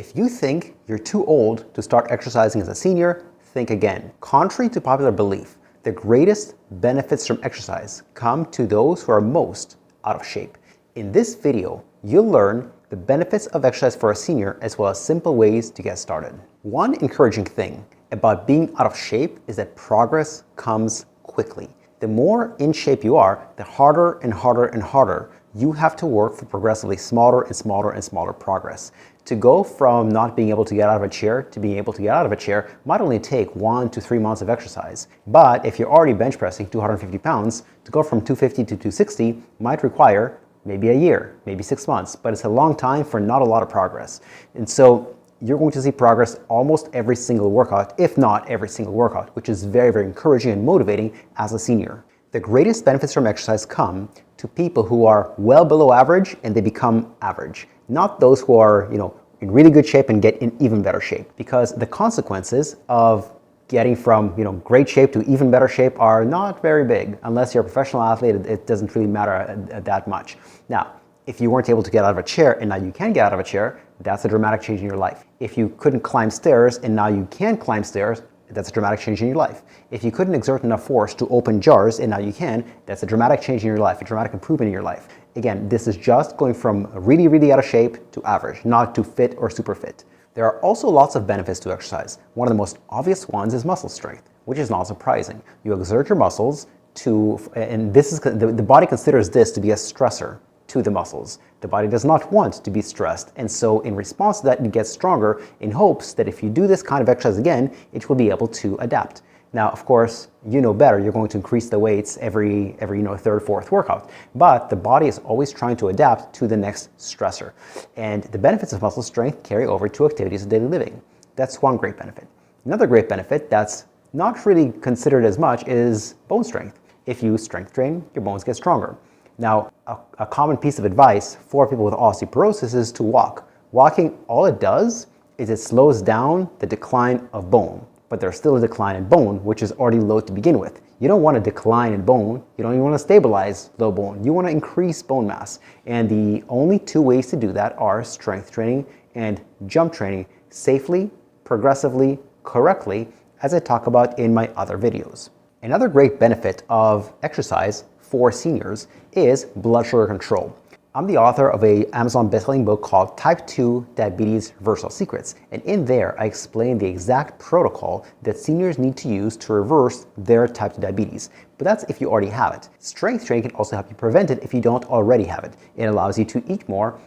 If you think you're too old to start exercising as a senior, think again. Contrary to popular belief, the greatest benefits from exercise come to those who are most out of shape. In this video, you'll learn the benefits of exercise for a senior as well as simple ways to get started. One encouraging thing about being out of shape is that progress comes quickly. The more in shape you are, the harder and harder and harder you have to work for progressively smaller and smaller and smaller progress. To go from not being able to get out of a chair to being able to get out of a chair might only take 1 to 3 months of exercise. But if you're already bench pressing 250 pounds, to go from 250 to 260 might require maybe a year, maybe 6 months, but it's a long time for not a lot of progress. And so you're going to see progress almost every single workout, if not every single workout, which is very, very encouraging and motivating as a senior. The greatest benefits from exercise come to people who are well below average and they become average, not those who are, in really good shape and get in even better shape, because the consequences of getting from, great shape to even better shape are not very big. Unless you're a professional athlete, it doesn't really matter that much. Now, if you weren't able to get out of a chair and now you can get out of a chair, that's a dramatic change in your life. If you couldn't climb stairs and now you can climb stairs, that's a dramatic change in your life. If you couldn't exert enough force to open jars and now you can, that's a dramatic change in your life, a dramatic improvement in your life. Again, this is just going from really, really out of shape to average, not to fit or super fit. There are also lots of benefits to exercise. One of the most obvious ones is muscle strength, which is not surprising. You exert your muscles and this is the body considers this to be a stressor to the muscles. The body does not want to be stressed, and so in response to that, it gets stronger in hopes that if you do this kind of exercise again, it will be able to adapt. Now, of course, you know better, you're going to increase the weights every third, fourth workout, but the body is always trying to adapt to the next stressor. And the benefits of muscle strength carry over to activities of daily living. That's one great benefit. Another great benefit that's not really considered as much is bone strength. If you strength train, your bones get stronger. Now, a common piece of advice for people with osteoporosis is to walk. Walking, all it does is it slows down the decline of bone, but there's still a decline in bone, which is already low to begin with. You don't want to decline in bone. You don't even want to stabilize low bone. You want to increase bone mass. And the only two ways to do that are strength training and jump training safely, progressively, correctly, as I talk about in my other videos. Another great benefit of exercise for seniors is blood sugar control. I'm the author of an Amazon bestselling book called Type 2 Diabetes Reversal Secrets, and in there I explain the exact protocol that seniors need to use to reverse their type 2 diabetes. But that's if you already have it. Strength training can also help you prevent it if you don't already have it. It allows you to eat more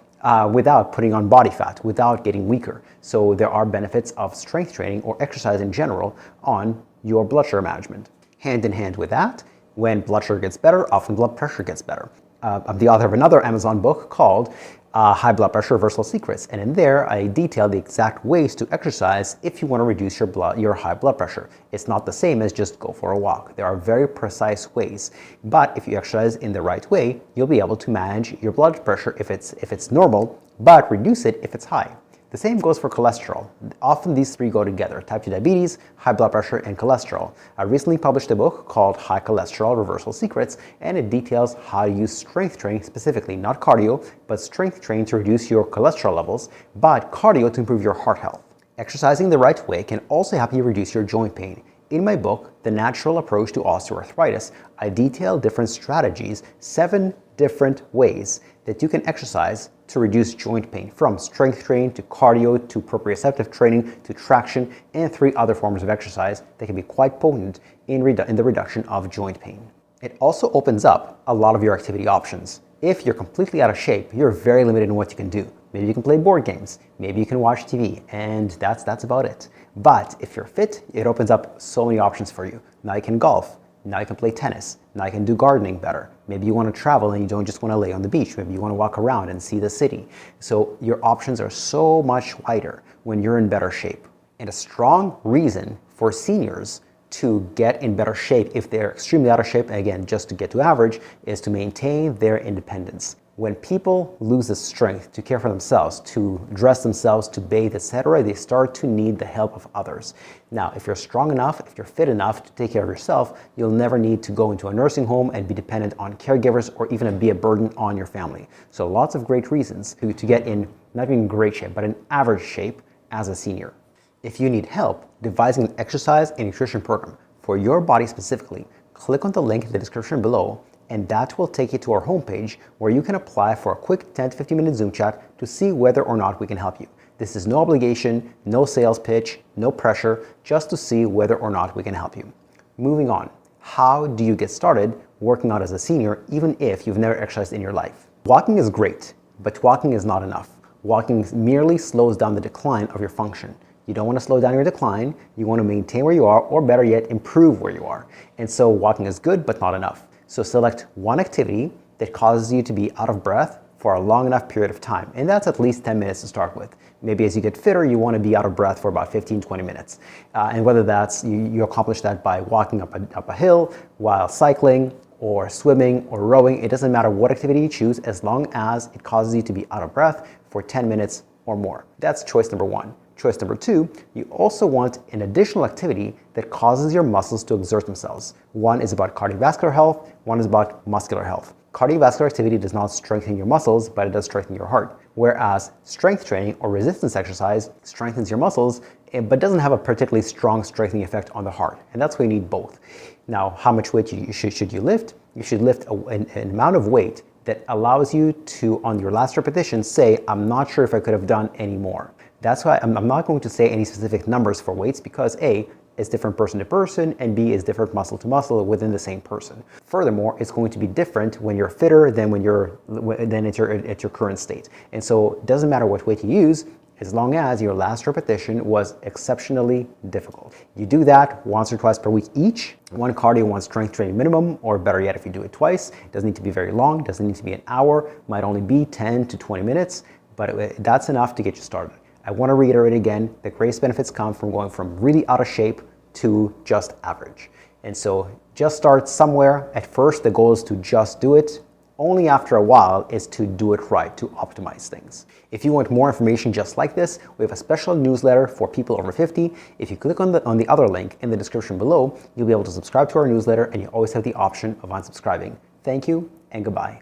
without putting on body fat, without getting weaker. So there are benefits of strength training or exercise in general on your blood sugar management. Hand in hand with that, when blood sugar gets better, often blood pressure gets better. I'm the author of another Amazon book called High Blood Pressure Reversal Secrets, and in there I detail the exact ways to exercise if you want to reduce your high blood pressure. It's not the same as just go for a walk. There are very precise ways, but if you exercise in the right way, you'll be able to manage your blood pressure if it's normal, but reduce it if it's high. The same goes for cholesterol. Often these three go together: type 2 diabetes, high blood pressure, and cholesterol. I recently published a book called High Cholesterol Reversal Secrets, and it details how to use strength training, specifically not cardio, but strength training to reduce your cholesterol levels, but cardio to improve your heart health. Exercising the right way can also help you reduce your joint pain. In my book, The Natural Approach to Osteoarthritis, I detail different strategies, 7 different ways that you can exercise to reduce joint pain, from strength training to cardio to proprioceptive training to traction, and 3 other forms of exercise that can be quite potent in the reduction of joint pain. It also opens up a lot of your activity options. If you're completely out of shape, you're very limited in what you can do. Maybe you can play board games, maybe you can watch TV, and that's about it. But if you're fit, it opens up so many options for you. Now you can golf. Now you can play tennis. Now you can do gardening better. Maybe you want to travel and you don't just want to lay on the beach. Maybe you want to walk around and see the city. So your options are so much wider when you're in better shape. And a strong reason for seniors to get in better shape if they're extremely out of shape, and again, just to get to average, is to maintain their independence. When people lose the strength to care for themselves, to dress themselves, to bathe, etc., they start to need the help of others. Now, if you're strong enough, if you're fit enough to take care of yourself, you'll never need to go into a nursing home and be dependent on caregivers or even be a burden on your family. So lots of great reasons to get in, not in great shape, but in average shape as a senior. If you need help devising an exercise and nutrition program for your body specifically, click on the link in the description below, and that will take you to our homepage where you can apply for a quick 10 to 15 minute Zoom chat to see whether or not we can help you. This is no obligation, no sales pitch, no pressure, just to see whether or not we can help you. Moving on, how do you get started working out as a senior even if you've never exercised in your life? Walking is great, but walking is not enough. Walking merely slows down the decline of your function. You don't want to slow down your decline, you want to maintain where you are, or better yet, improve where you are. And so walking is good, but not enough. So select one activity that causes you to be out of breath for a long enough period of time. And that's at least 10 minutes to start with. Maybe as you get fitter, you want to be out of breath for about 15, 20 minutes. And whether that's, you accomplish that by walking up a hill, while cycling, or swimming, or rowing, it doesn't matter what activity you choose as long as it causes you to be out of breath for 10 minutes or more. That's choice number one. Choice number two, you also want an additional activity that causes your muscles to exert themselves. One is about cardiovascular health, one is about muscular health. Cardiovascular activity does not strengthen your muscles, but it does strengthen your heart. Whereas strength training or resistance exercise strengthens your muscles, but doesn't have a particularly strong strengthening effect on the heart. And that's why you need both. Now, how much weight should you lift? You should lift an amount of weight that allows you to, on your last repetition, say, I'm not sure if I could have done any more. That's why I'm not going to say any specific numbers for weights because A, it's different person to person, and B, is different muscle to muscle within the same person. Furthermore, it's going to be different when you're fitter than when at your current state. And so it doesn't matter what weight you use, as long as your last repetition was exceptionally difficult. You do that once or twice per week each, one cardio, one strength training minimum, or better yet, if you do it twice, it doesn't need to be very long, doesn't need to be an hour, might only be 10 to 20 minutes, but that's enough to get you started. I want to reiterate again, the greatest benefits come from going from really out of shape to just average. And so just start somewhere. At first, the goal is to just do it. Only after a while is to do it right, to optimize things. If you want more information just like this, we have a special newsletter for people over 50. If you click on the other link in the description below, you'll be able to subscribe to our newsletter, and you always have the option of unsubscribing. Thank you and goodbye.